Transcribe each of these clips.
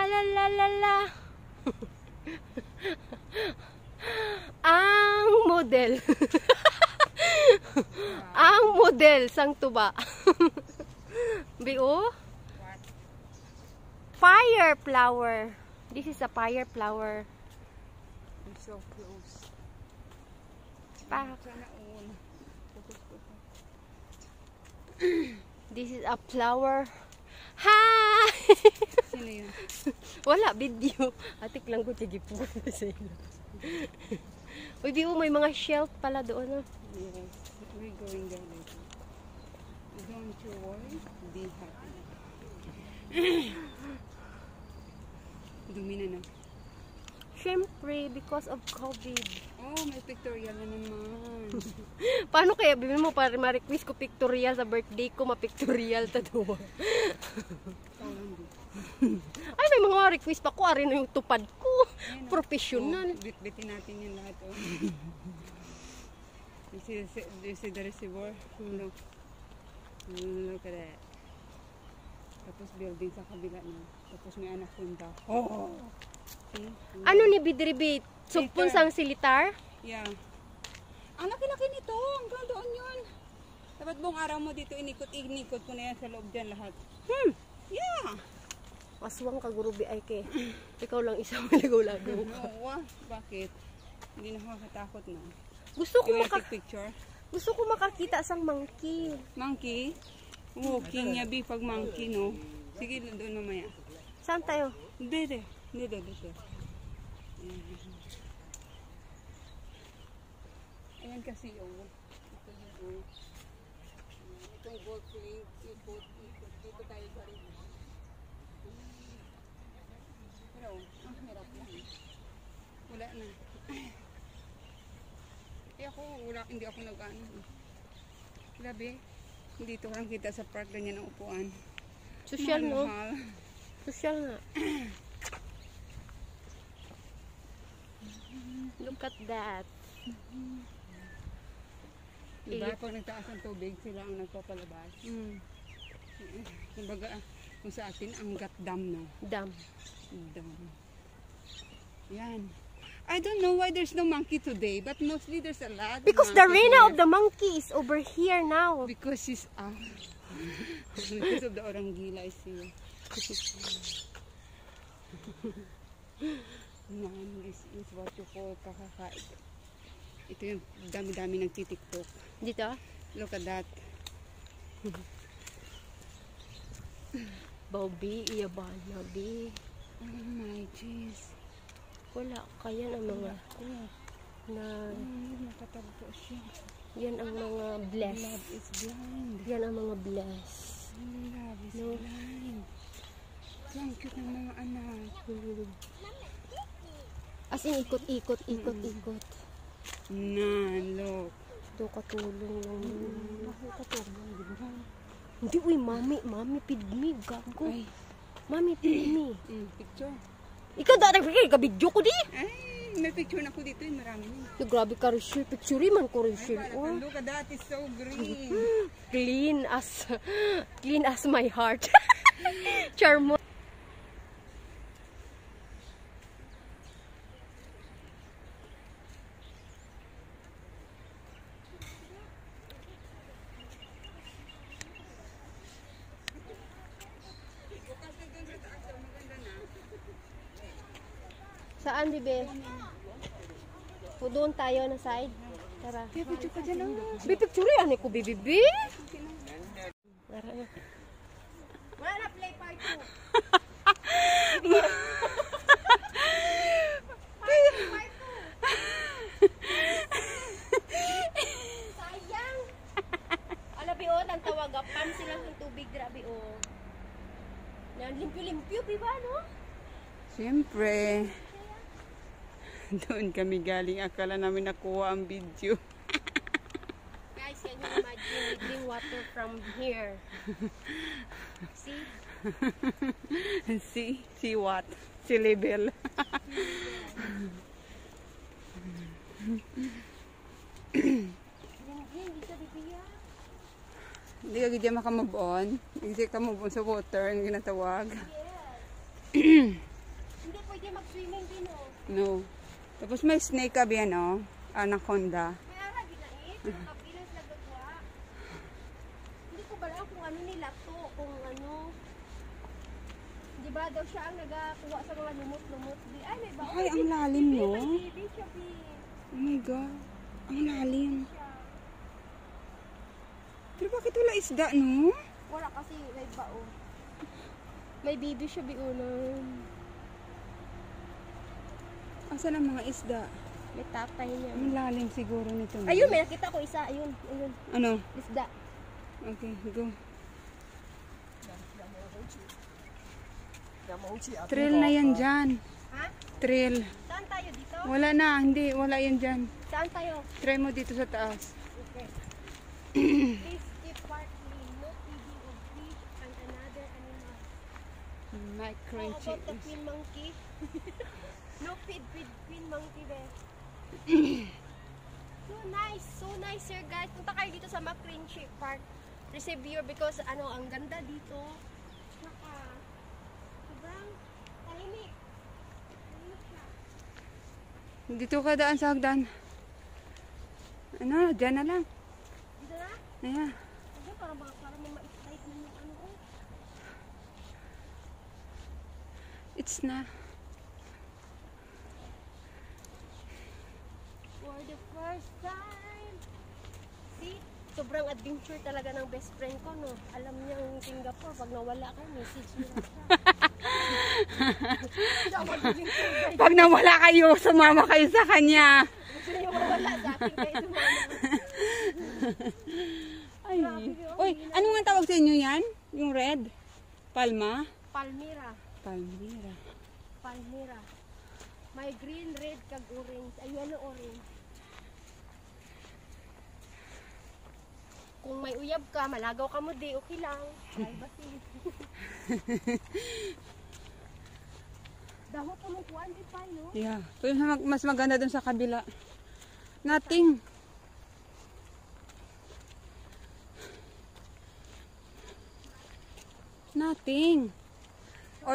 la la la la. Ang model. Ang model sang tuba. Bio? Fire flower. This is a fire flower. I'm so close. This is a flower. Hi! Sino yun? Wala, video. Atik lang ko tigipon sa ilo. Uy, di may mga shelf pala doon. No? Yes, we're going there later. Don't you worry, be happy. Dumi na na. Siyempre, because of COVID. Oh, may pictorial na naman. Paano kaya bibili mo para ma-request ko pictorial sa birthday ko, ma-pictorial ta doon. Ay, may mga request pa ko. Ari na yung tupad ko. Ayan, professional. Oh, bit-bitin natin yung lahat. Oh. You see the receiver? Look. Look at that. Tapos building sa kabila na. Tapos may anak punta. Oh! See? Ano ni Bidribit? Sugpon sang silitar? Yeah. Ang laki-laki nito. Hanggang doon yun. Dapat buong araw mo dito inikot ko na yan sa loob dyan lahat. Yeah. Aswang ka guru bi ay ke. Ikaw lang isang maligaw-lagaw ka. Oo, bakit? Hindi na nakakatakot na. Gusto ko makakita sang monkey. Monkey? Oh, king yabi pag monkey, no? Sige, doon mamaya. Saan tayo? Dito. Ayan kasi yung itong gold ring, ikot, dito tayo sa rin. Pero, ang hirap lang. Wala na. Hindi ako nag-ano. Grabe. Dito lang kita sa park, ganyan ang upuan. Social, no? Social nga. Look at that. Diba, pag nagtaas ang tubig, sila ang nagpapalabas. Kumbaga, kung sa atin, ang gat-dam, no? Dam. Yan. I don't know why there's no monkey today, but mostly there's a lot. Because the reina of the monkey is over here now. Because she's out. Because of the orangila, I see. Man, this is what you call kakakain. Ito yung dami-dami nagtitiktok. Dito? Look at that. Bobby, iyaban na, B. Oh my jeez. Wala, kaya ang mga nakatagpo siya. Yan ang mga bless. Love is blind. Yan ang mga bless. Love is blind. Ang cute ng mga anak. As in, ikot. Look. Ito katulong lang yun. Katulong, di ba? Hindi, uy, mami, pidmi, gago. Ay. Mami, pidmi. Picture. Ikaw dati, kabidyo ko di. Ay, may picture na ko dito, marami na. Grabe ka, Rachel. Picture man ko, Rachel. Ay, look at that, it's so green. Clean as my heart. Charmo. Saan, bibe? O doon tayo na side. Tara. Picture ka dyan, oh. Picture yan ko, bibi. Tara na. Wala na, play part 2. Sayang. Alabi o, ang tawagapan sila ng tubig, grabe o. Limpyo-limpyo, diba, no? Siyempre. Doon kami galing. Akala namin nakuha ang video. Guys, can you imagine we drink water from here? See? See what? See level. Hindi ka gidya makamove on. Hindi ka move on sa water. Ang ginatawag. Pwede mag-swimming din, oh. No. Tapos may snake kabi, ano? Anaconda. May ara, ginait. Kapilas nagagawa. Hindi ko ba alam kung ano nila to, kung ano. Di ba daw siya ang nagakuha sa mga lumot-lumot? Ay, may baon. Ay, ang lalim, no? May baby siya, Pi. Oh my God. Ang lalim. Siya. Pero bakit wala isda, no? Wala kasi may baon. May baby siya, biunan. Asan ang mga isda? May tatay niya. Ang lalim siguro nito. no? Ayun, may nakita ko isa. Ayun, ayun. Ano? Isda. Okay, go. Trail na yan dyan. Ha? Trail. Saan tayo dito? Wala na, hindi. Wala yan dyan. Saan tayo? Try mo dito sa taas. Okay. Please keep part clean. No feeding of fish and another animal. My How crunchy. about the queen monkey? No feed with queen monkey there. So nice sir guys. Punta kayo dito sa McClinchy Park Reservoir because ano, ang ganda dito. Naka, sobrang tahimik. Tahimik siya. Dito ka daan sa hagdan. Ano, dyan na lang. Dito na? Ayan. Hindi, para ma-excite mo yung ano. Oh. It's na. For the first time. See? Sobrang adventure talaga ng best friend ko, no? Alam niya ang Singapore, pag nawala ka, message niya siya. Siya magiging tour guide. Pag nawala kayo, sumama kayo sa kanya. Gusto niya mawala sa akin kayo sumama. Ay. Uy, ano nga tawag sa inyo yan? Yung red? Palma? Palmyra. Palmyra. Palmyra. May green, red, kag orange. Ay, yellow, orange. Kung may uyab ka, malagaw ka mo di, okay lang. Privacy. Daho pa mong kuwan di pa, no? Yeah. Pero mas maganda dun sa kabila. Nothing. Nothing. O,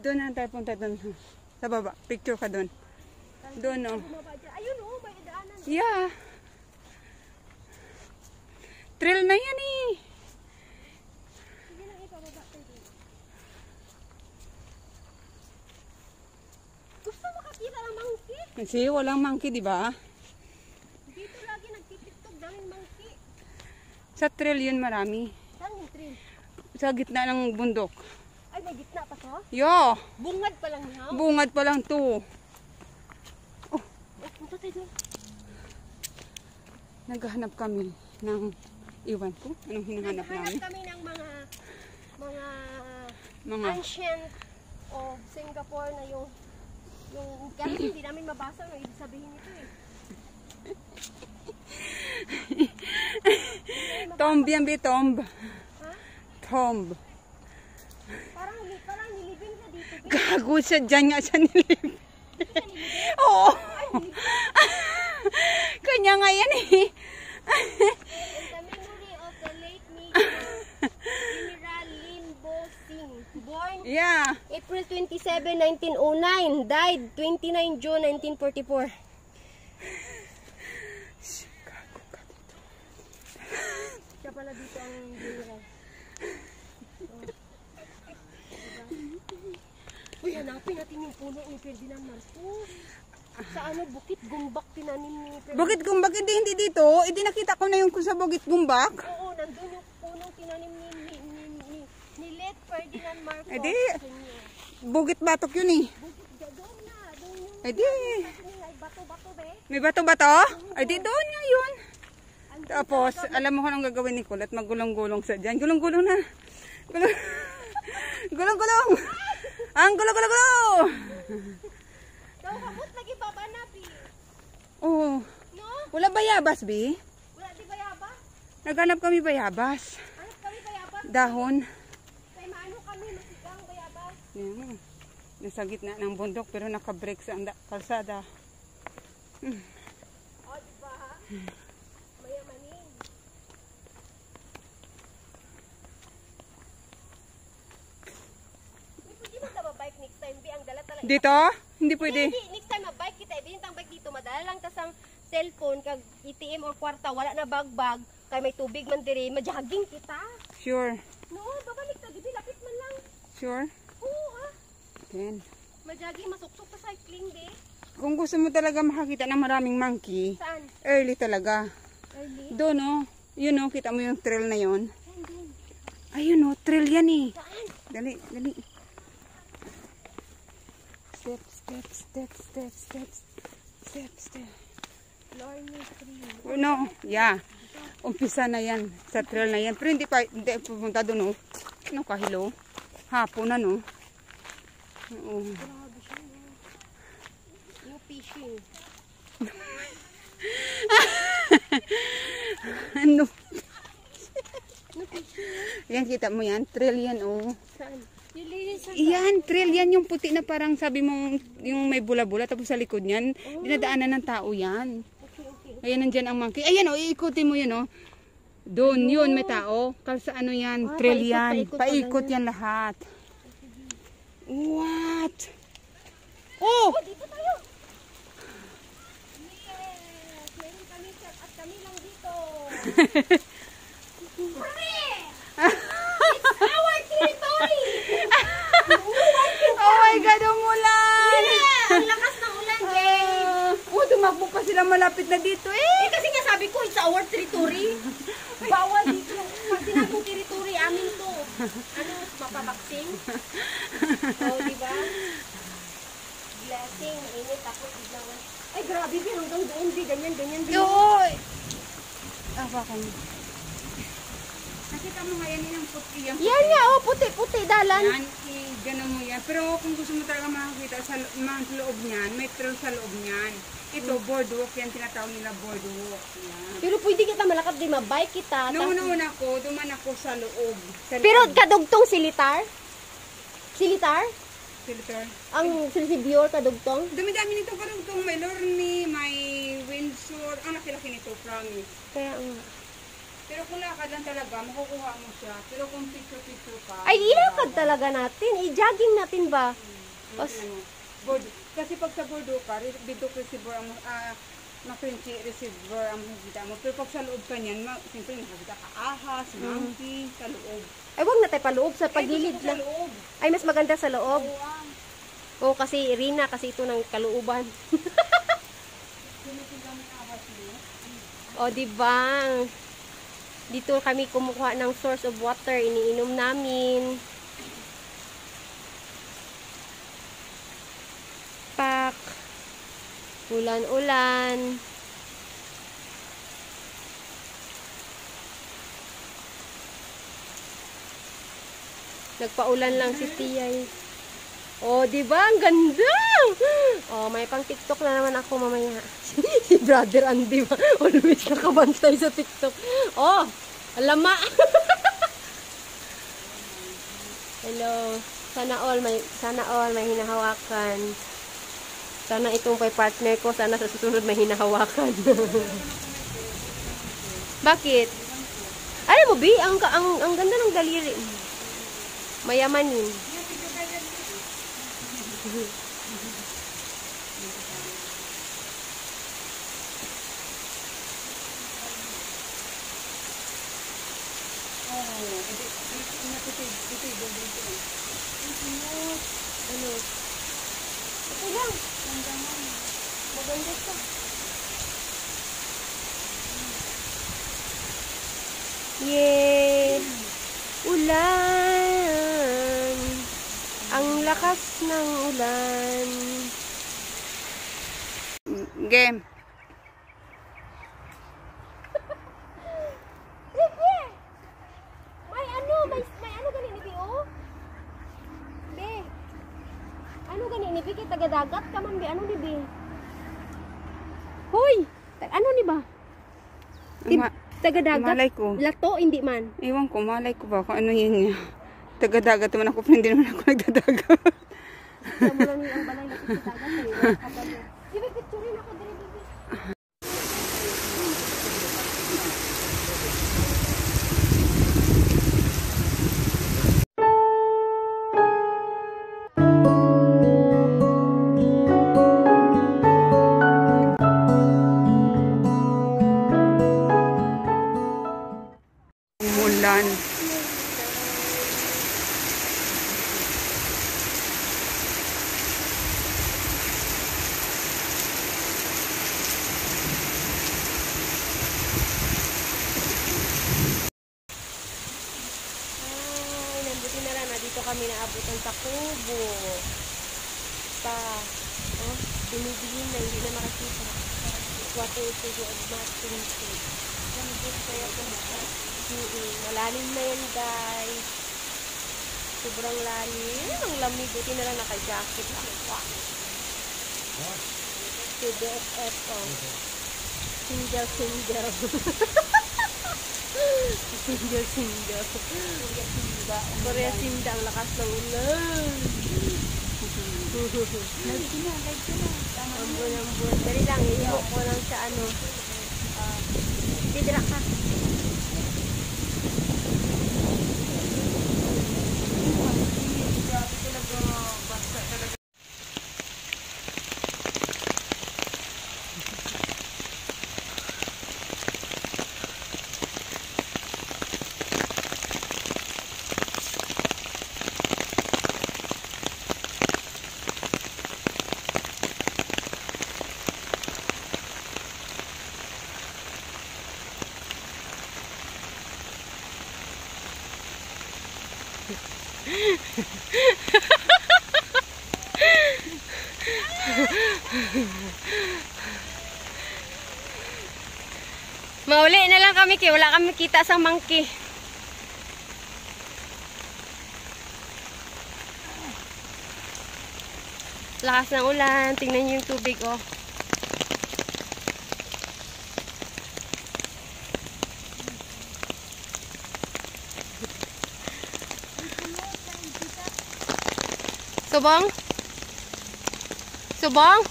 doon na tayo punta doon. Sa baba. Picture ka doon. Doon, oh. Bumaba dyan. Ayun, oh, may daanan. Yeah. Trail na yan eh. Sige lang, ipababa tayo dito. Gusto makakita ng monkey? Kasi walang monkey, di ba? Dito lagi nagtitiktok, daming monkey. Sa trail yun marami. Saan yung tree? Sa gitna ng bundok. Ay, may gitna pa to? Yo! Bungad pa lang niya. Bungad pa lang to. Oh, punta tayo doon. Naghahanap kami ng iwan ko. Anong hinahanap Naghanap namin? kami ng mga Mga ancient of Singapore na yung kasi hindi namin mabasa no ibig sabihin nito eh. tomb yan, be tomb. Ha? Tomb. Parang nilibing na dito. Be. Gago siya, dyan nga siya nilib. Dito siya nilibing. Oo. Ay, nilibing. Kanya nga yan eh. In the memory of the late Major General Lin Bo Sing, born Yeah. April 27, 1909, died 29 June 1944. Gago ka dito. Siya pala dito ang general. Uy, hanapin natin yung puno ni Ferdinand Marcos. Sa ano, Bukit Gumbak tinanim ni Ferdinand. Bukit Gumbak, hindi dito. Hindi nakita ko na yung kung sa Bukit Gumbak. Oo, nandun yung punong tinanim ni late Ferdinand Marcos. Di, Bukit Batok yun eh. Bukit, doon na. Doon yung Di, ay bato-bato be. may bato-bato? Di doon nga yun. Tapos, alam mo kung anong gagawin ni Kulat? Maggulong-gulong sa dyan. Gulong-gulong na. Gulong. Gulong-gulong. Ang gulong-gulong-gulong. Daw kabut lagi baba na, Pi. Oh, No? wala bayabas, Bi? Wala di bayabas? Naghanap kami bayabas. Hanap kami bayabas? Dahon. Kay maano kami, masigang bayabas. Yan. Nasa gitna ng bundok pero naka-break sa kalsada. O, diba? Mayamanin. Pwede mo ba bike next time, Bi? Ang dala talaga. Dito? Hindi pwede. Hindi, next time mabike kita, ibinintang bike dito, madala lang tas ang cellphone, kag ATM or kwarta, wala na bagbag, kay may tubig man diri, majogging kita. Sure. No, babalik ta, dibi, lapit man lang. Sure. Oo Then, majogging, masuksok pa cycling, be. kung gusto mo talaga makakita ng maraming monkey, Saan? early talaga. Early? Doon oh, yun oh, kita mo yung trail na yun. Saan din? Ayun oh, trail yan eh. Saan? Dali, dali. Step, step, step, step, step, step, step. Lorny tree. Oh, no, yeah. Umpisa na yan sa trail na yan. Pero hindi pupunta doon oh. Ano kahilo? Hapon na no. Oo. Grabe siya, no? No fishing. Ano? No fishing. Yan, kita mo yan. Trail yan oh. Saan? Yung linis sa Yan, trail yan yung puti na parang sabi mong yung may bula-bula tapos sa likod niyan, dinadaanan ng tao yan. Okay. Ayan, nandyan ang monkey. Ayan o, iikutin mo yun o. Doon, yun, may tao. Kalsa ano yan, trail yan. Paikot yan lahat. What? Oh! Dito tayo! Yes! Meron kami chef at kami lang dito. Pre! It's our territory! Oh my God, umulan! Yeah! Ang lakas ng ulan, Jay! Oh, tumakbo pa sila malapit na dito eh. Kasi nga sabi ko, it's our territory. Bawal dito. Pag sinabong territory, amin to. Ano, mapabaksing? Oo, diba? Blessing, mainit, takot, biglang. Ay, grabe, pero hanggang doon, di, ganyan, ganyan, ganyan. Yoy! Ah, baka mo. Nakita mo nga yan yung puti. Yan nga, oh, puti-puti, dalan. Yan, gano'n mo yan. Pero kung gusto mo talaga makakita sa loob niyan, may trail sa loob niyan. Ito, boardwalk yan, tinatawag nila boardwalk. Yan. Pero pwede kita malakad, di mabike kita. Noong una ko, duman ako sa loob. Sa Pero loob. kadugtong silitar? Silitar? Filter. Ang silsibior kadugtong? Dami-dami nito parang itong may Lorne, may Windsor. Ang laki-laki nito, promise. Kaya Pero kung lakad lang talaga, makukuha mo siya. Pero kung picture-picture ka, ay, ilakad talaga natin. I-jogging natin ba? Kasi pag sa bordo ka, bidok receiver ang makrinchi receiver ang makikita mo. Pero pag sa loob ka niyan, siyempre makikita ka ahas, monkey, sa loob. Ay, wag na tayo paloob. Sa pagilid Sa lang. loob. Ay, mas maganda sa loob. Oo, Oo, kasi Irina, kasi ito ng kalooban. O, diba? Dito kami kumukuha ng source of water. Iniinom namin. Pak. Ulan-ulan. Nagpaulan lang si Tiyay. Oh, di ba? Ang ganda! Oh, may pang TikTok na naman ako mamaya. Si Brother Andy ba? Always nakabantay sa TikTok. Oh, alama! Hello. Sana all may hinahawakan. Sana itong may partner ko, sana sa susunod may hinahawakan. Bakit? Alam mo, Bi, ang ganda ng daliri. Mayamanin. Ano? Ito lang. Maganda ito. Yay! Ulan! Ang lakas ng ulan. Game. Sige! May ano ganin ni Bio? Be. Ano ganin ni Bi? Taga-dagat ka man, Bi. Ano ni Bi? Hoy! Ano ni ba? Taga-dagat? Malay ko. Lato, hindi man. Ewan ko, malay ko ba kung ano yun niya. Taga-dagat naman ako, pero hindi naman ako nagdadagat. Alam mo lang ang balay na dagat. Ibi, picturein ako diri, Bibi. tubo. Pa. Oh, binibilin na, hindi na makikita. Water tubo at masking tape. Malalim na yan, guys. Sobrang lalim. Ang lamig. Buti na lang naka-jacket ako. Si BFF, oh. Single. Single. Korea Sinda. Ang lakas ng ulan. Ambon. Dali lang. Iyo ko lang sa ano. Didra ka. Mauli na lang kami kaya wala kami kita sa monkey. Lakas ng ulan. Tingnan niyo yung tubig, oh. Subong? Subong?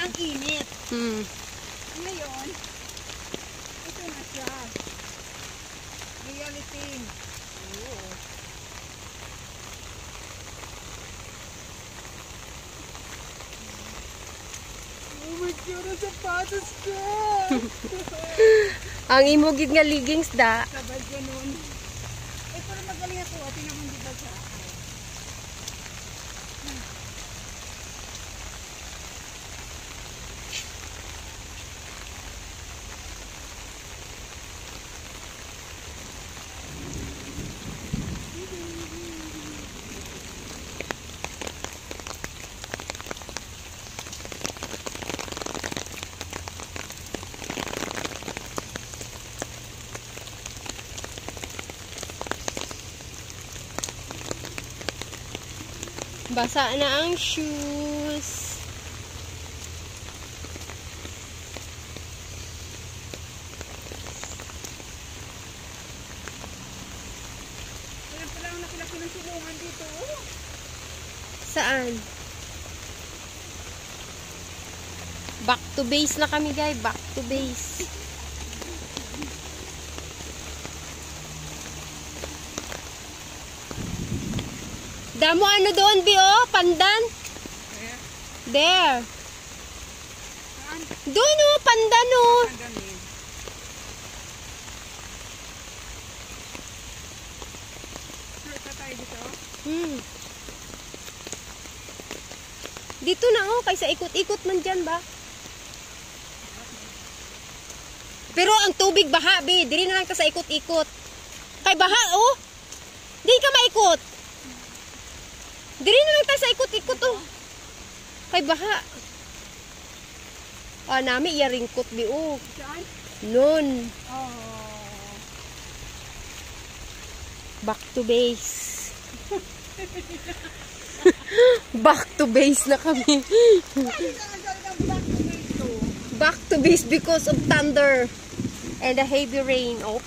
Ang init. Ngayon, ito na siya. Reality. Oo. Oh my God, ang sapatos ko! Ang imugid nga leggings da. Sabad ganun. Eh, pero magaling ako. Tingnan mo di ba siya? Basa na ang shoes. Kaya pala ang nakilaki ng sulungan dito. Saan? Back to base na kami, guys. Back to base. Damo ano doon, Bio? Pandan? There. Doon, oh. Pandan, oh. Dito na, oh. Kaysa ikot-ikot man dyan, ba? Pero ang tubig baha, be. Diri na lang ka sa ikot-ikot. Kay baha, oh. Di ka maikot. Diri na lang tayo sa ikot-ikot, oh. Kay baha. Ah, nami iyaringkot, bi, oh. Nun. Back to base. Back to base na kami. Back to base because of thunder and the heavy rain. Oh.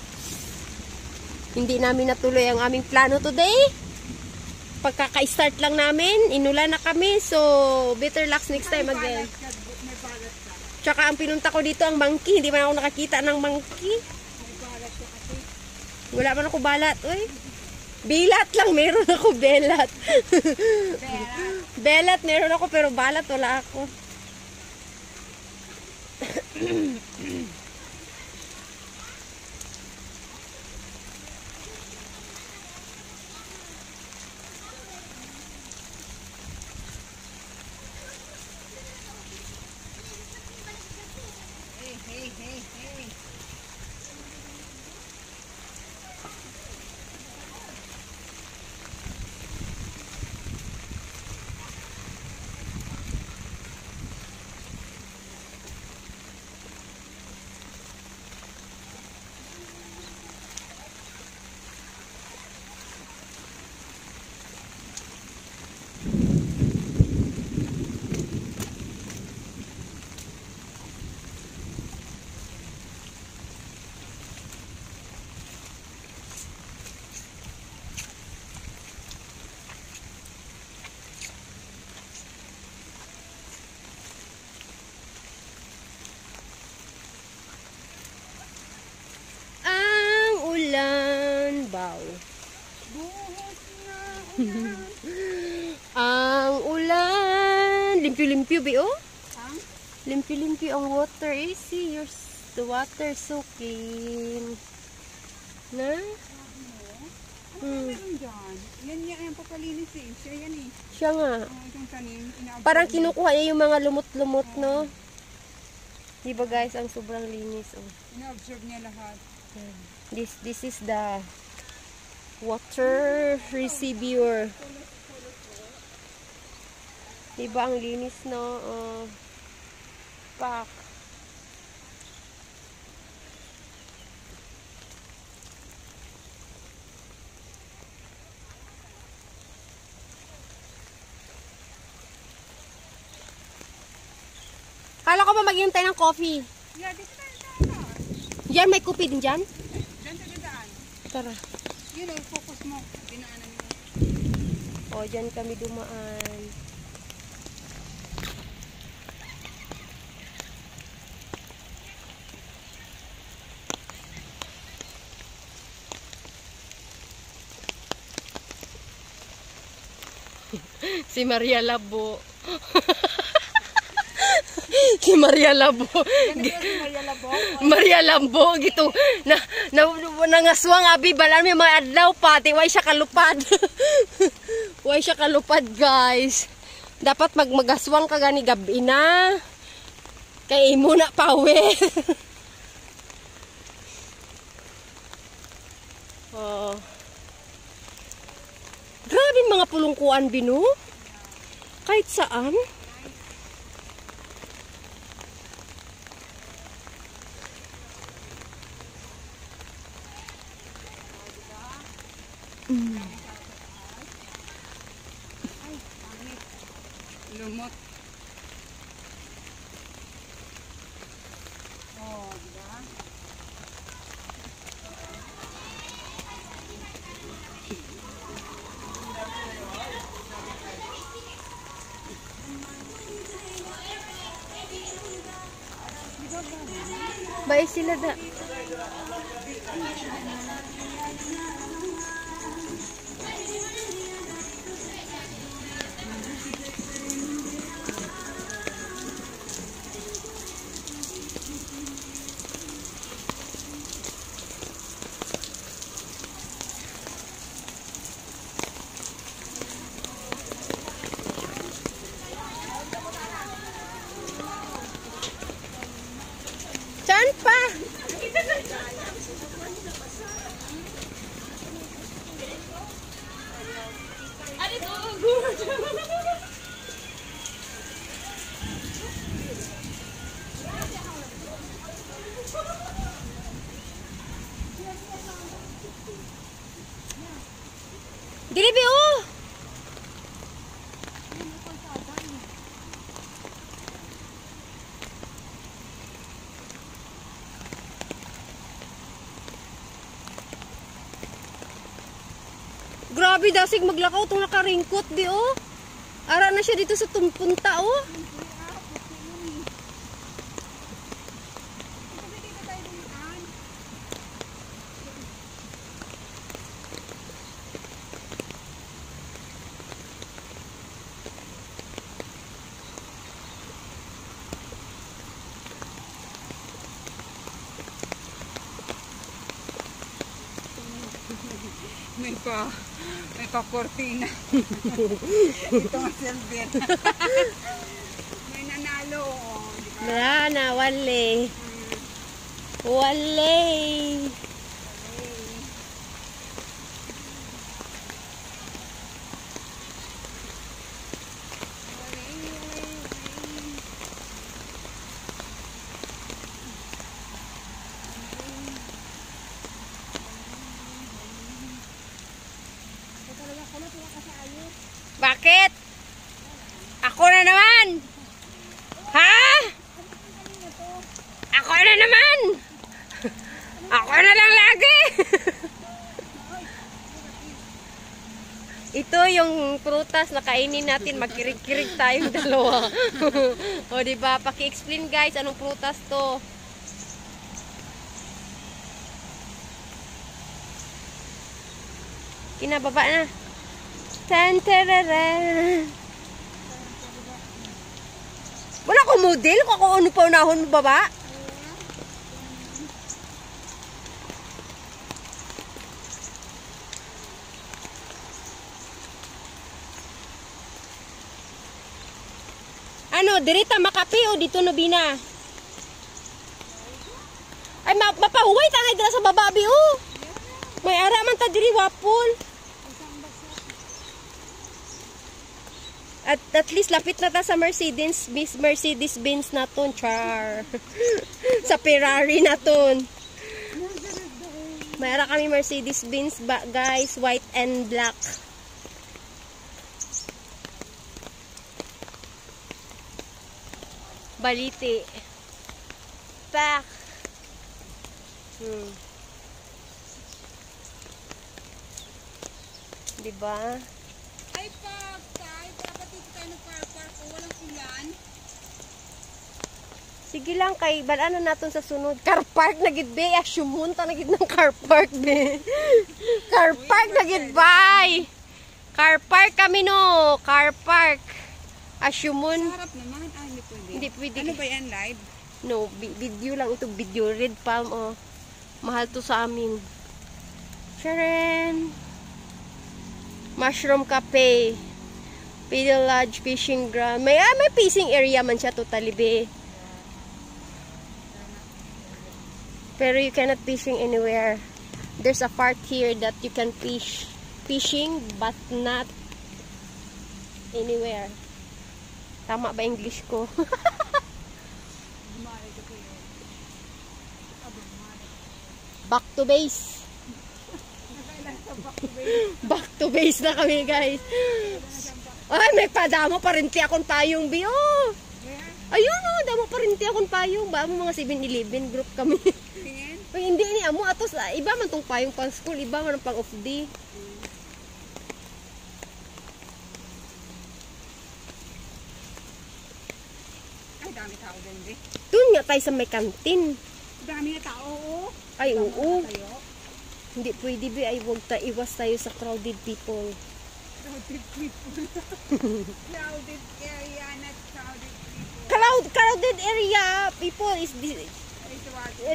Hindi namin natuloy ang aming plano today. Pagkaka-start lang namin, inulan na kami. So, better luck next time again. Tsaka ang pinunta ko dito ang monkey. Hindi man ako nakakita ng monkey. Wala man ako balat. Uy. Bilat lang. Meron ako belat. Belat meron ako pero balat wala ako. Hey, hey, hey. Ang ulan. Limpyo-limpyo, Bi, oh. Ang? Limpyo-limpyo ang water. See, the water so clean. Na? Meron dyan. Yan papalinis eh. Siya yan eh. Siya nga. Itong tanim. Parang kinukuha niya yung mga lumot-lumot, no? Diba guys, ang sobrang linis, oh. Ina-absorb niya lahat. This is the water receiver. Diba ang linis, no? Pak. Kala ko ba maghihintay ng coffee? Yeah, dito tayo. Diyan, may coffee din dyan? Diyan tayo daan. Tara. Yun o, focus mo. Dinaanan mo. O, dyan kami dumaan. Si Maria Labo. Si Maria Labo. Maria Labo gito nangaswang abi balan may mga adlaw pati way siya kalupad. Way siya kalupad, guys. Dapat magaswang ka gani gabi na. Kay imo na pawe. Oh. Grabe mga pulungkuan, Bino. Kahit saan. Lumot. Oh, diba? Bay sila da. Saan pa? Dilibi, oh! Grabe, dasig maglakaw itong nakaringkot, di, oh. Ara na siya dito sa tumpunta, oh. May pa-cortina. Ito ang silbet. May nanalo. Wala na, wale. Wale. Bakit? Ako na naman. Ha? Ako na naman. Ako na lang lagi. Ito yung prutas na kainin natin. Magkirig-kirig tayong dalawa. O diba? Paki-explain guys anong prutas to. Kinababa na. Tan tararan. Wala ko model, kung ano pa unahon mo baba. Ano, dirita Makapi o dito no Bina? Ay, mapahuway tangay dira sa bababi o. May ara man ta diri wapol. At least lapit na ta sa Mercedes Benz naton, char. Sa Ferrari naton. May ara kami Mercedes Benz guys, white and black. Baliti. Pak. Diba? Ay, pagkay. Dapat dito tayo nag-park o walang ulan. Sige lang kay balano naton sa sunod. Car park na gid be, asyumun ta na gid ng car park be. Car park na gid bay. Car park kami no, car park. Asyumun. Harap naman. Ay, hindi pwede. Hindi pwede. Ano ba yan, live? No, video lang ito, video. Red Palm, oh. Mahal to sa amin. Sharon. Mushroom Cafe. Pedal Lodge Fishing Ground. May fishing area man siya totally, be. Pero you cannot fishing anywhere. There's a part here that you can fishing, but not anywhere. Tama ba English ko? Back to base. Back to base na kami, guys. Ay, may padamo pa rin akong payong, Bio. Ayun, oh, damo pa rin akong payong. Ba mo mga 7-Eleven group kami. Ay, hindi ni amo atos, iba man tong payong pang school, iba man pang off day. Ay, dami tao din, be. Doon nga tayo sa may kantin. Dami na tao, oo. Ay, oo. Tayo. Hindi pwede, Be. Ay, huwag iwas tayo sa crowded people. Crowded people. Crowded area, not crowded people. Crowded area people is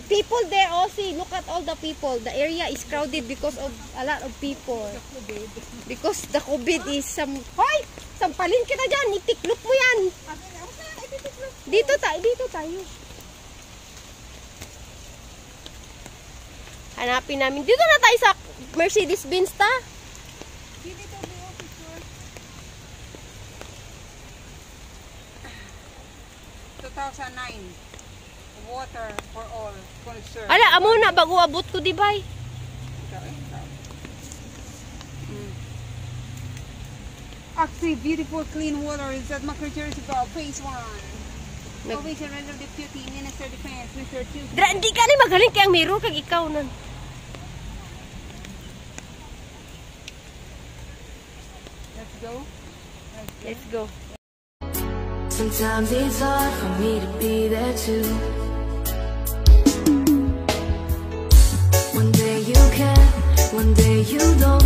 people there also. Look at all the people. The area is crowded because of a lot of people. Because the COVID is some... Hoy! Sampalin kita dyan. Itiklop mo yan. Dito tayo. Hanapin namin. Dito na tayo sa Mercedes Benz ta. Dito the officer. 2009. Water for all concerned. Ala, amo na bago abot ko, di ba? Actually, beautiful clean water is at Macrochurch phase 1. Provincial Rental Deputy Minister Defense, Mr. Chu. Hindi ka ni magaling kaya ang miro kag ikaw nan. Let's go. Let's go. Sometimes it's hard for me to be there too. One day you can, one day you don't.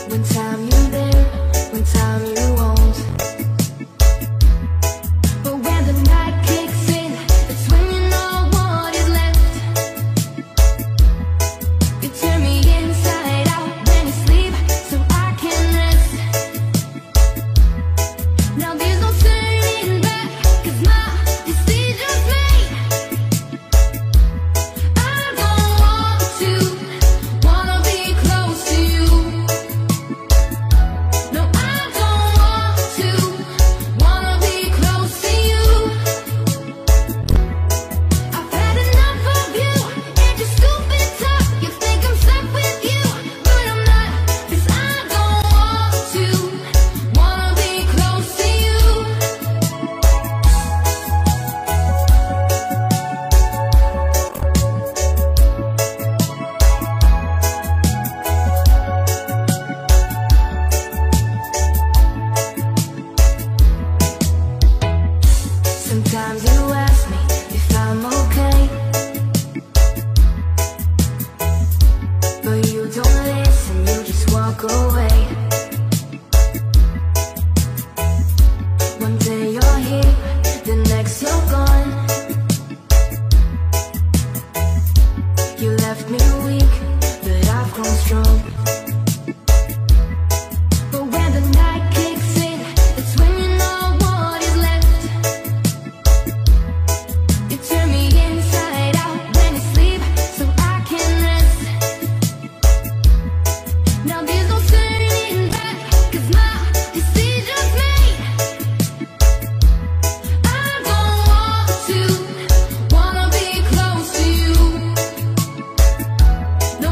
One time you're there, one time you won't. But when the night kicks in, that's when you know what is left. You turn me inside out when you sleep, so I can rest. Now there's no turning back, 'cause my decision's made. I don't want to You left me weak, but I've grown strong. But when the night kicks in, it's when you know what is left. You turn me inside out when you sleep, so I can rest. Now there's no turning back, 'cause my decision's made. I don't want to, wanna be close to you. No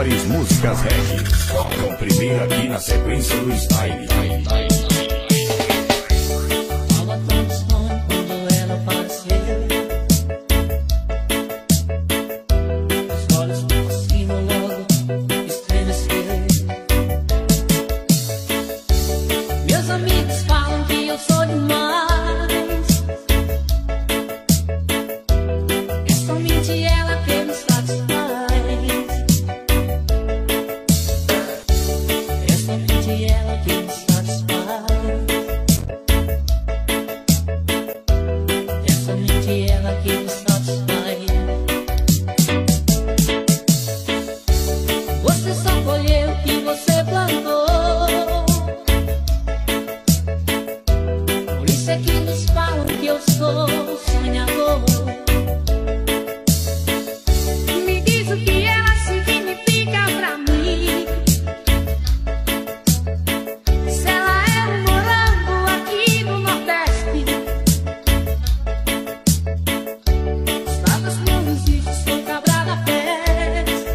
melhores músicas reggae. Tocam primeiro aqui na sequência do Style. Tava tão distante quando ela apareceu. Os olhos por cima logo estremeceram. Meus amigos falam que eu sou demais. É somente ela que me satisfaz. É somente ela que me satisfaz. É somente ela que me satisfaz. Você só colheu o que você plantou. Por isso é que nos falam que eu sou sonhador. Me diz o que ela significa pra mim. Se ela é um morango aqui no Nordeste. Estados Unidos foi cabra da festa.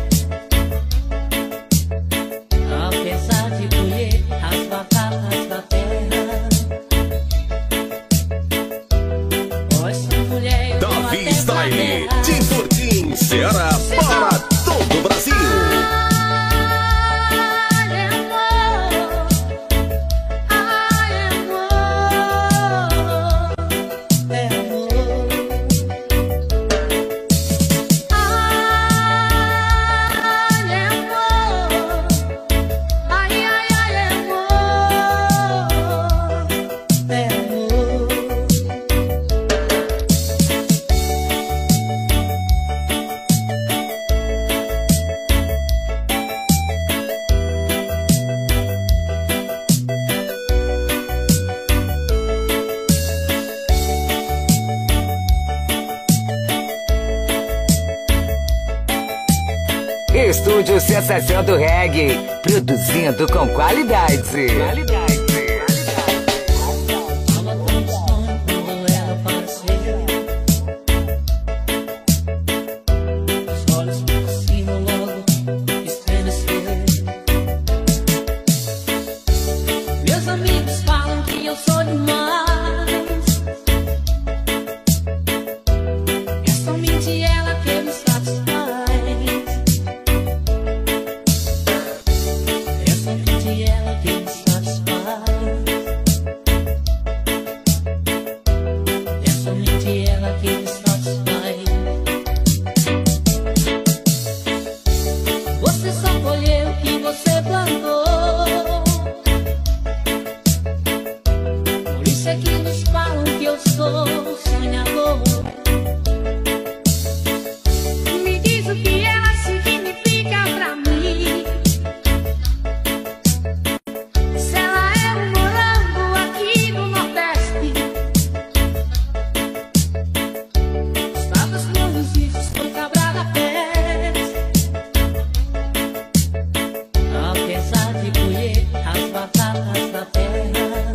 Apesar de colher as batatas da terra. Essa mulher eu vou Davi até Style, pra de terra. Fortim, Ceará, para todo o Brasil. Ai, amor, é amor. Ai, amor, ai, amor, é amor. Estúdio Sensação do Reggae, produzindo com qualidade. Tava tão distante quando ela apareceu. Os olhos por cima logo estremeceram. Meus amigos falam que eu sou demais. É somente ela que me satisfaz. É somente ela que me satisfaz. É somente ela que me satisfaz. Você só colheu o que você plantou. Por isso é que nos falam que eu sou sonhador. Me diz o que ela significa pra mim. Se ela é um morango aqui no Nordeste. Estados Unidos foi cabra da festa. Apesar de colher as batatas da terra.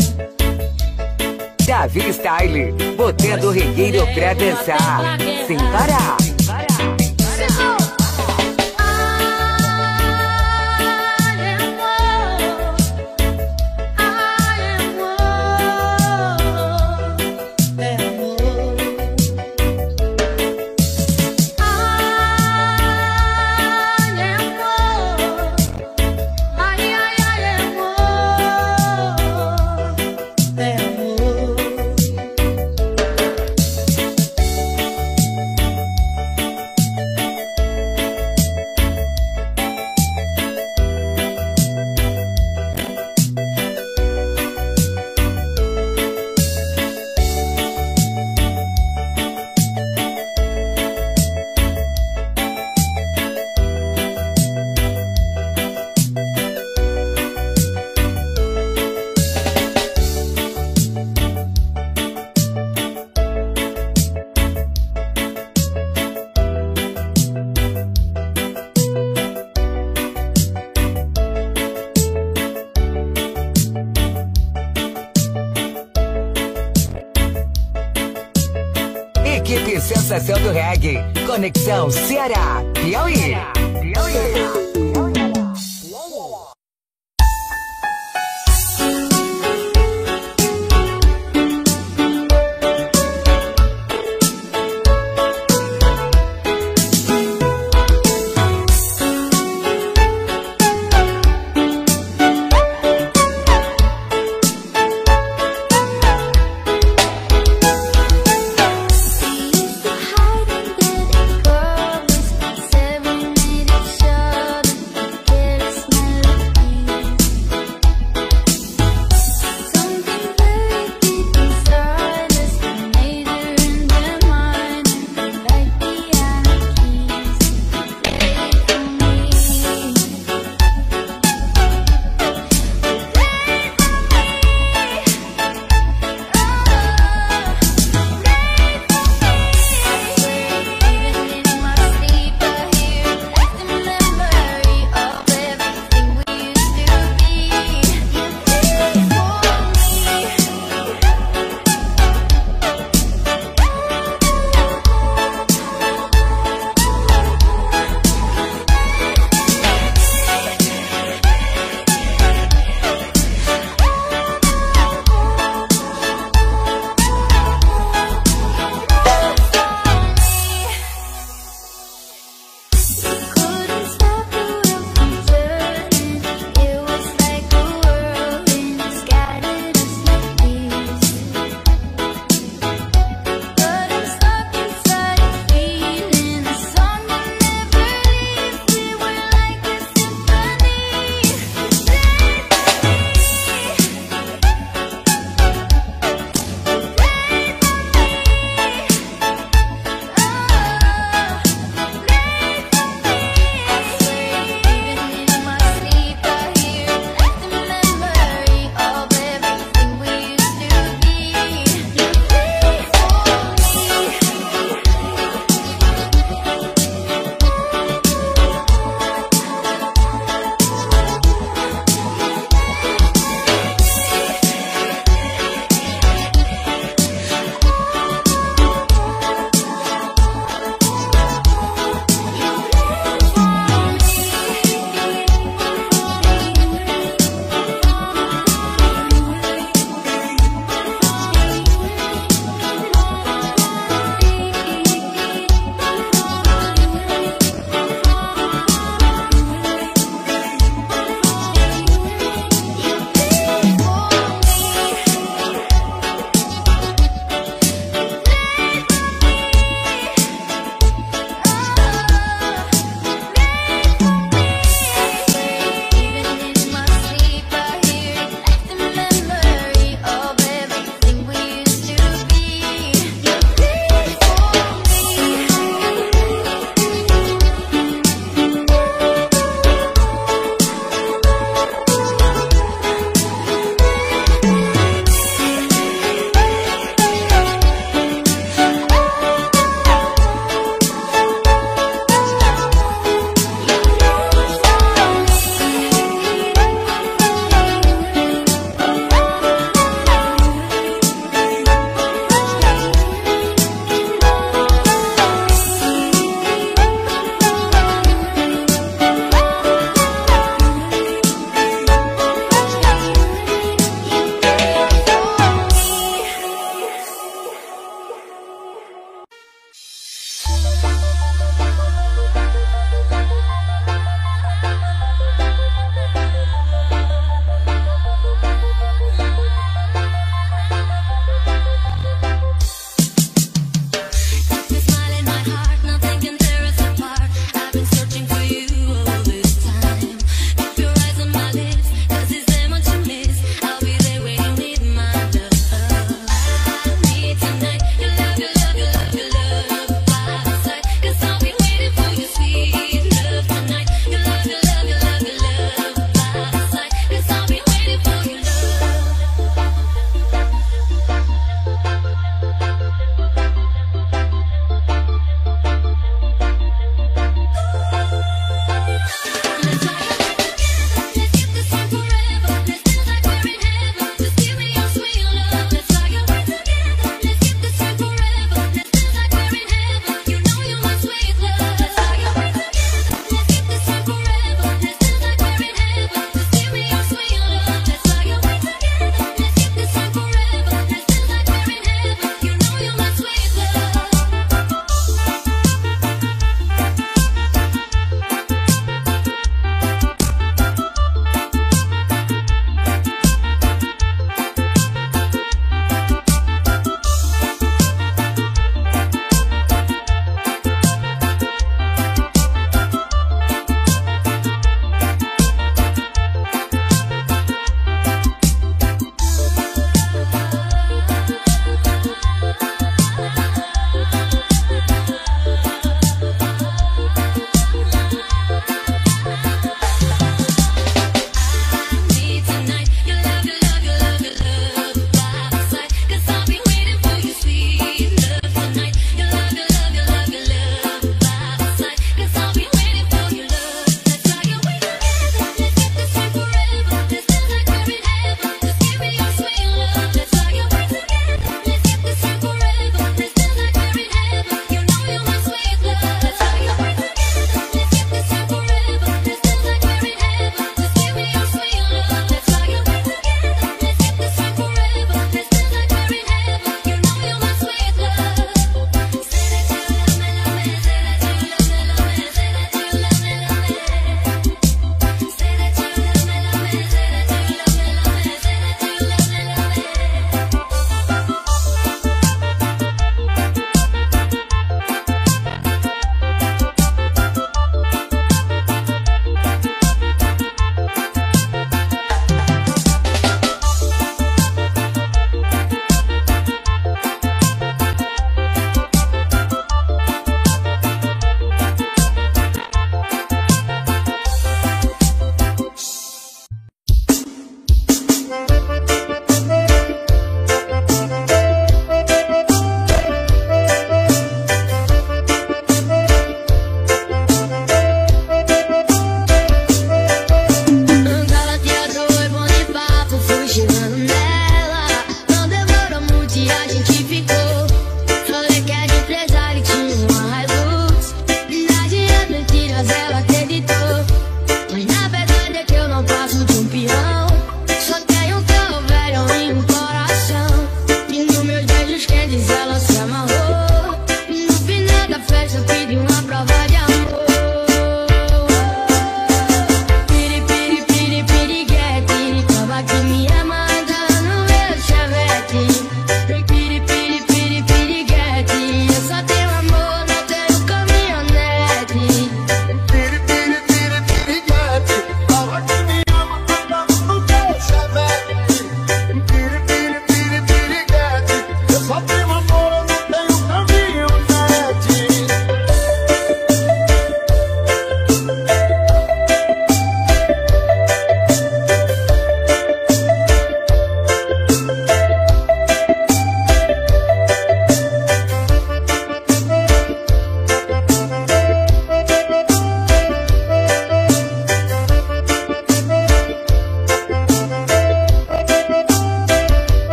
Davi Style, botando o regueiro pra dançar, sem parar. Equipe Sensação do Reggae, Conexão Ceará, Piauí.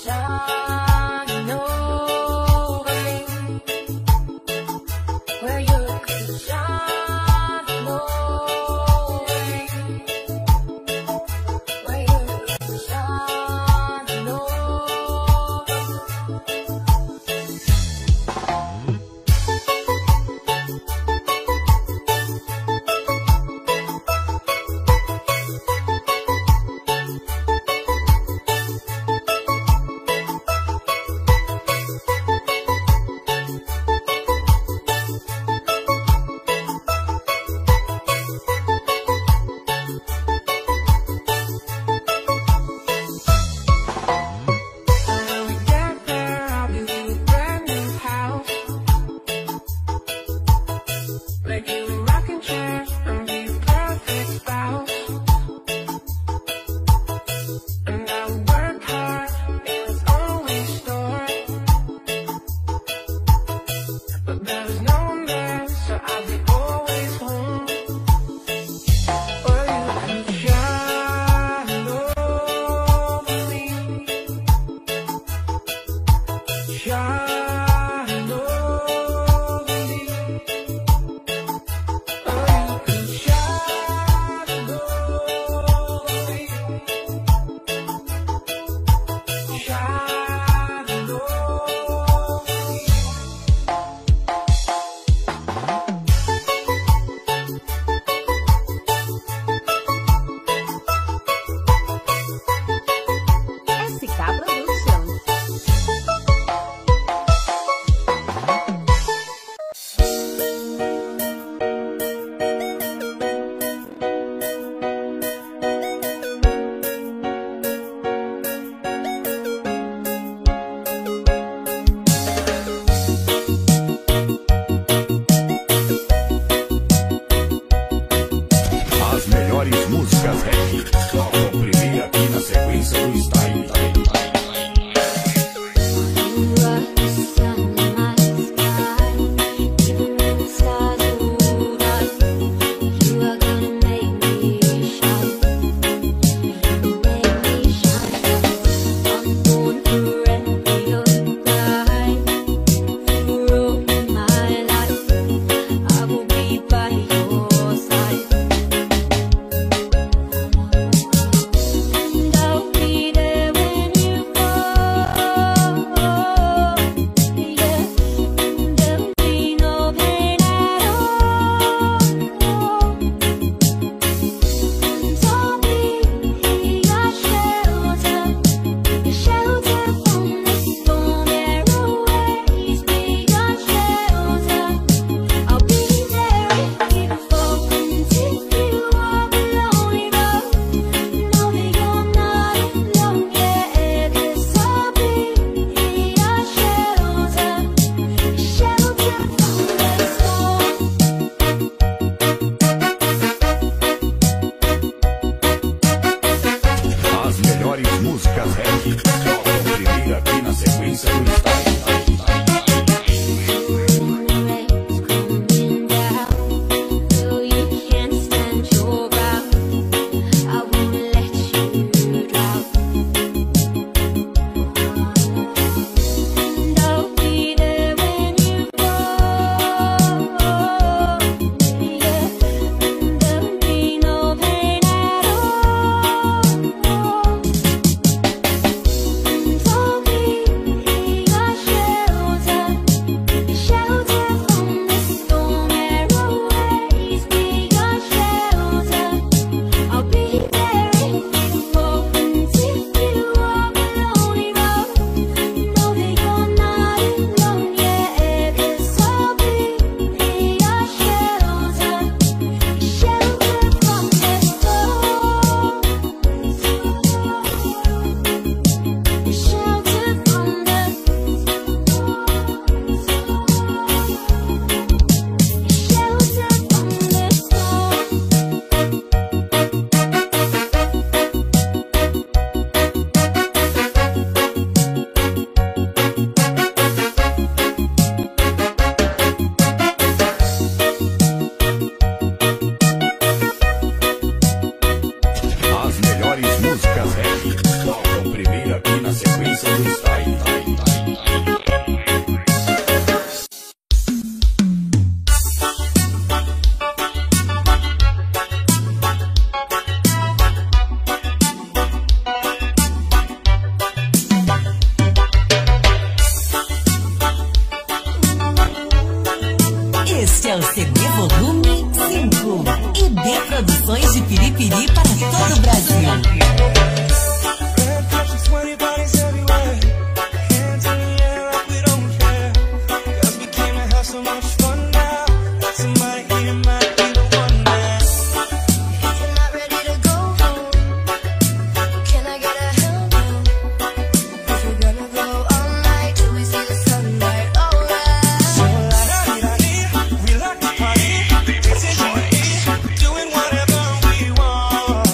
Shine over Músicas rap, tocam primeiro aqui na sequência do style. Músicas rap, tocam primeiro aqui na sequência do style. Músicas rap, tocam primeiro aqui na sequência do style. Este é o CD Volume 5 EB Produções de Piripiri para todo o Brasil. Doing whatever we want.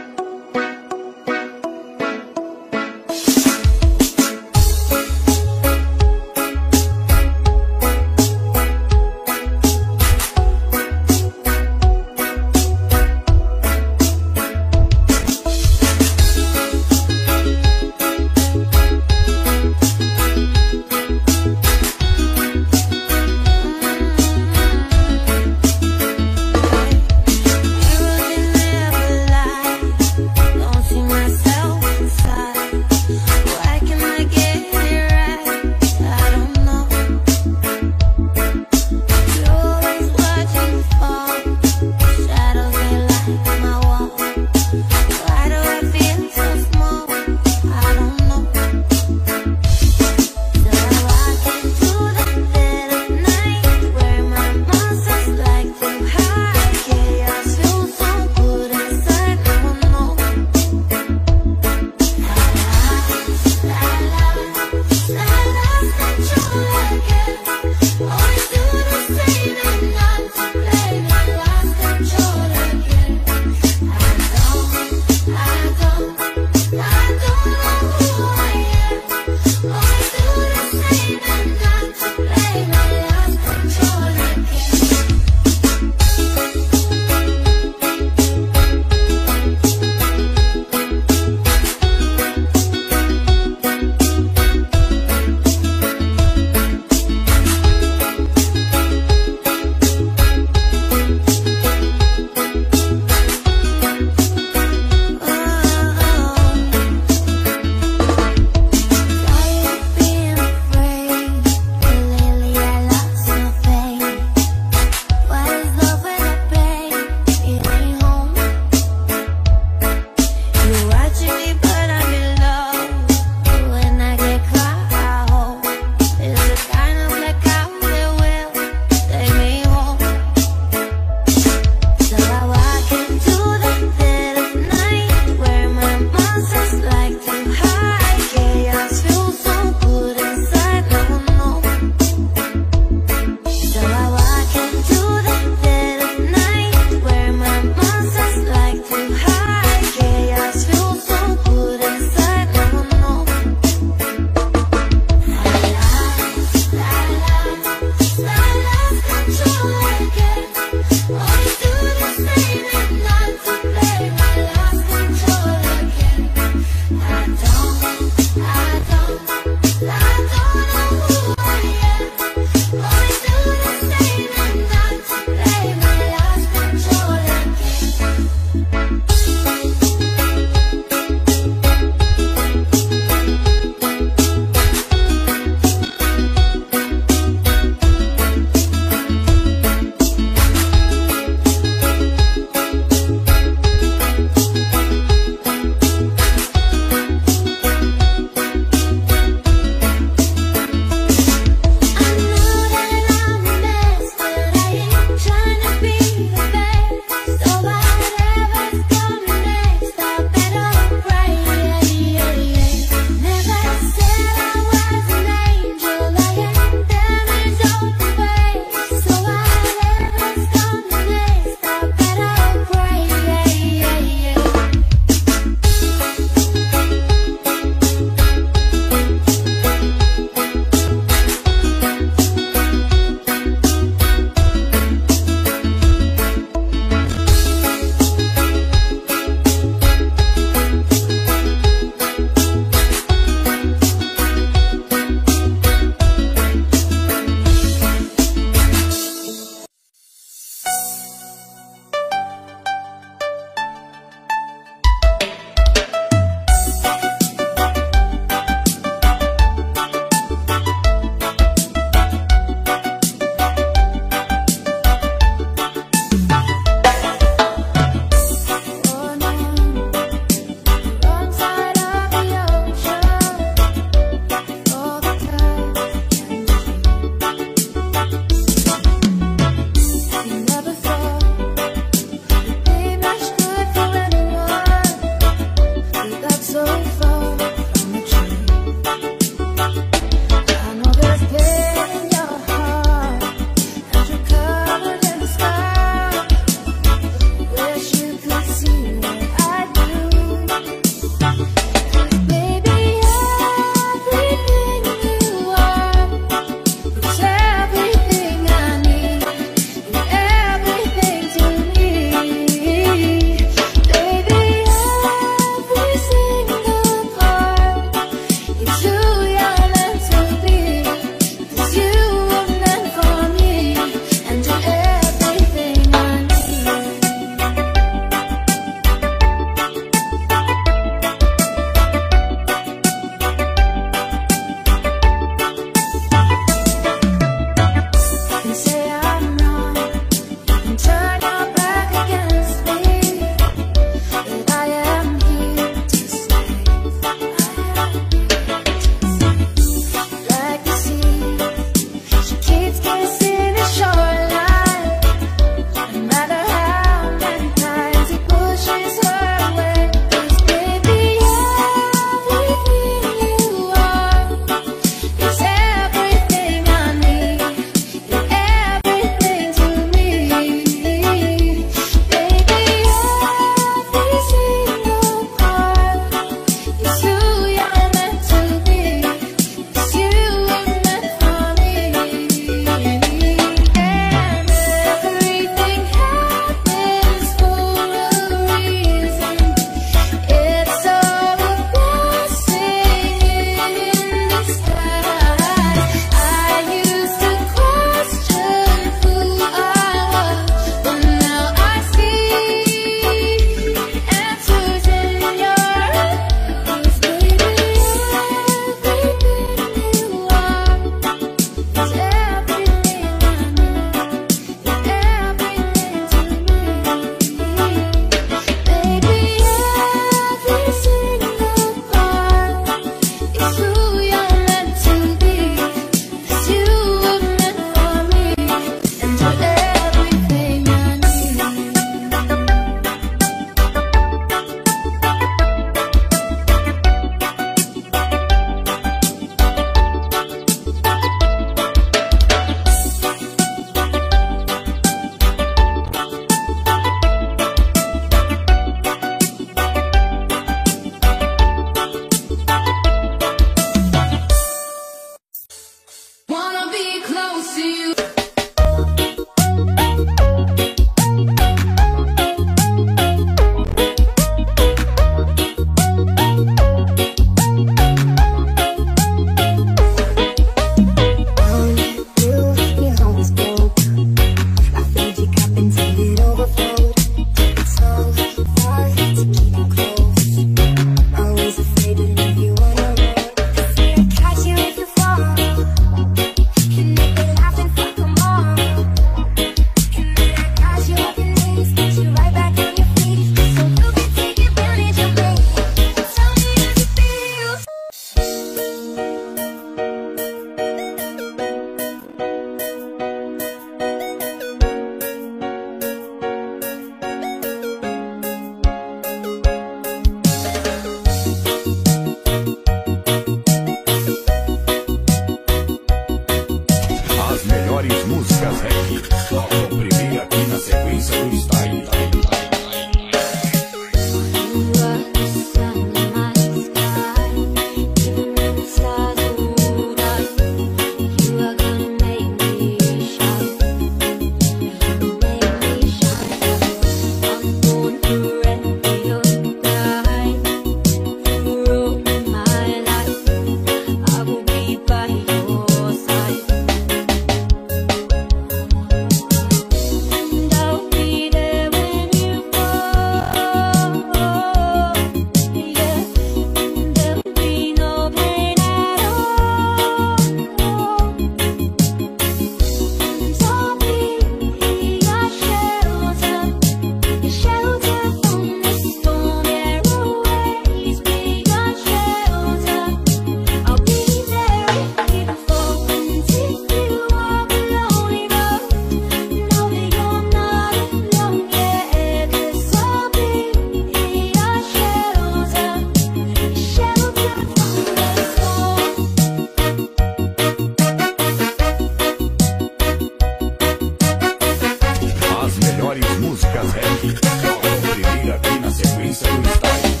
sequência do style.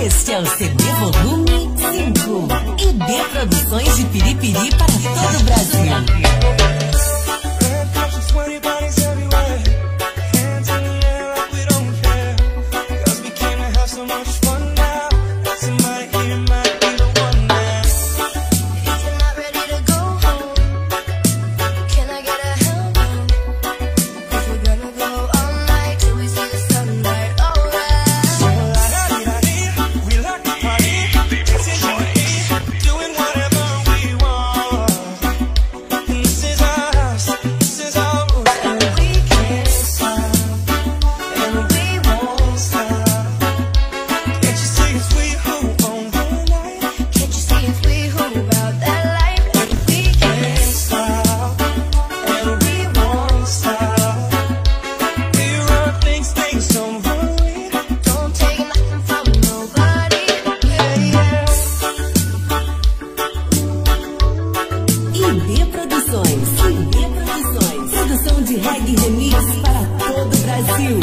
Este é o CD Volume 5. EB Produções de Piripiri para todo o Brasil. Produção de reggae remix para todo o Brasil.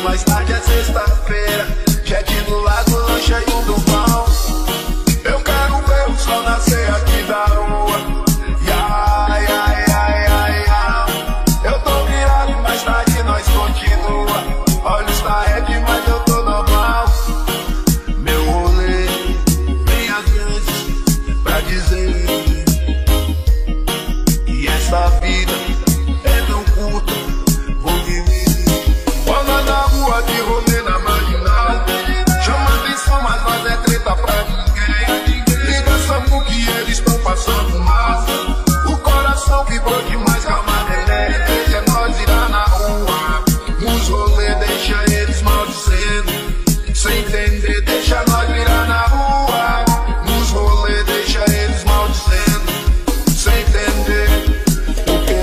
mais tarde é sexta-feira. Jet do lago, lancha e um do pão. Eu quero ver o sol nascer aqui da rua. Eu tô virado e mais tarde nós continua. Olhos tá red, mas eu tô normal. Meu rolê vem às vezes pra dizer que essa vida é tão curta, vou viver. Quando na rua de rolê na marginal, chama atenção, mas nós é treta pra ninguém. Liga Samu que eles estão passando mal. O coração vibrou demais, calma, neném. Deixa nós virar na rua. Nos rolê, deixa eles maldizendo. Sem entender, deixa nós virar na rua. Nos rolê, deixa eles maldizendo. Sem entender o que.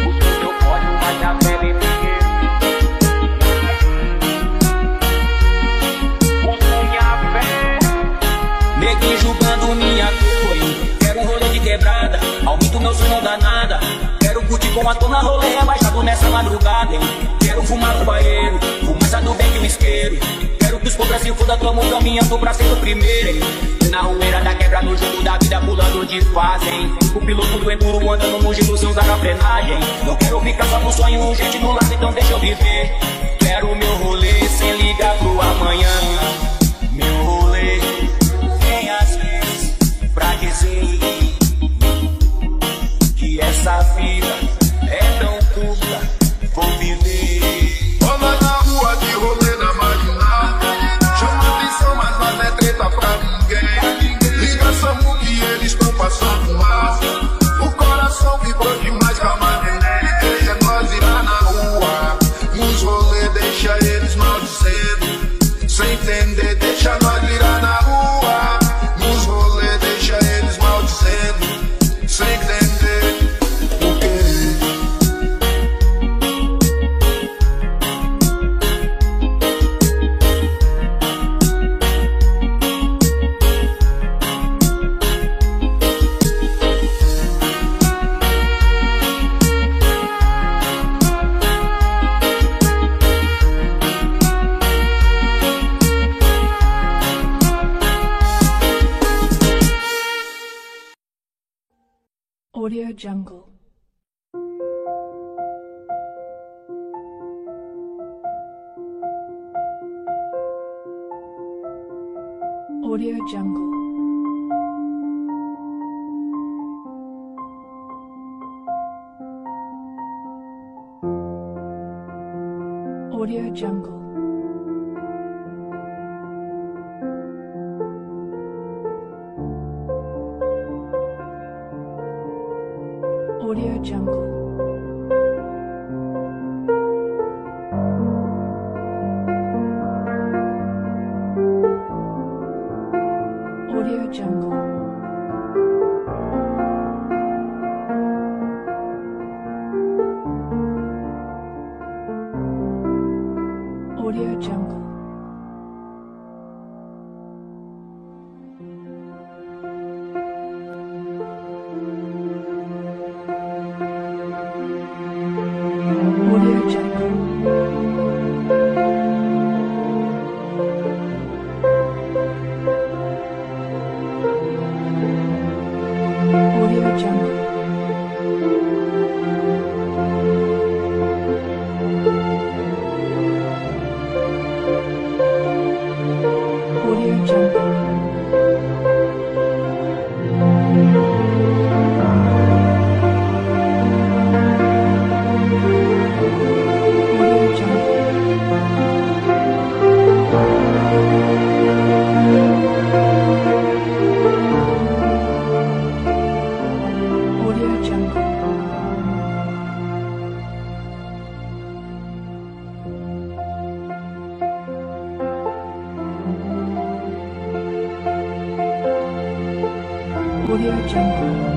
O seu pode mais a pele neguinho julgando minha cor. Quero um rolê de quebrada, aumento meu som não dá nada. Quero curtir com a dona rolê rebaixado nessa madrugada, hein? Quero fumar no banheiro, fumaça do bem de um isqueiro. Quero que os cobras se foda, tamo caminhando pra ser o primeiro, hein? Na rueira da quebra, no jogo da vida, pulando de fase, hein? O piloto do enduro andando no gelo sem usar a frenagem. Não quero ficar só no sonho, gente no lado, então deixa eu viver. Quero meu rolê sem ligar pro amanhã. Meu rolê vem às vezes pra dizer que essa vida é tão curta, vou viver. Quando na rua de rolê na marginal, chama atenção, mas nós não é treta pra ninguém. Liga Samu que eles estão passando mal. O coração vibrou demais, calma, neném. Deixa nós virar na rua. Nos rolê, deixa eles maldizendo. Sem entender, deixa nós virar na rua. Nos rolê, deixa eles maldizendo. Sem entender o que. Audio Jungle. Audio Jungle. Audio Jungle. Audio Jungle. Audio Jungle. Audio Jungle. Audio Jungle. Audio Jungle. Audio Jungle. Audio Jungle. Audio Jungle. Audio Jungle.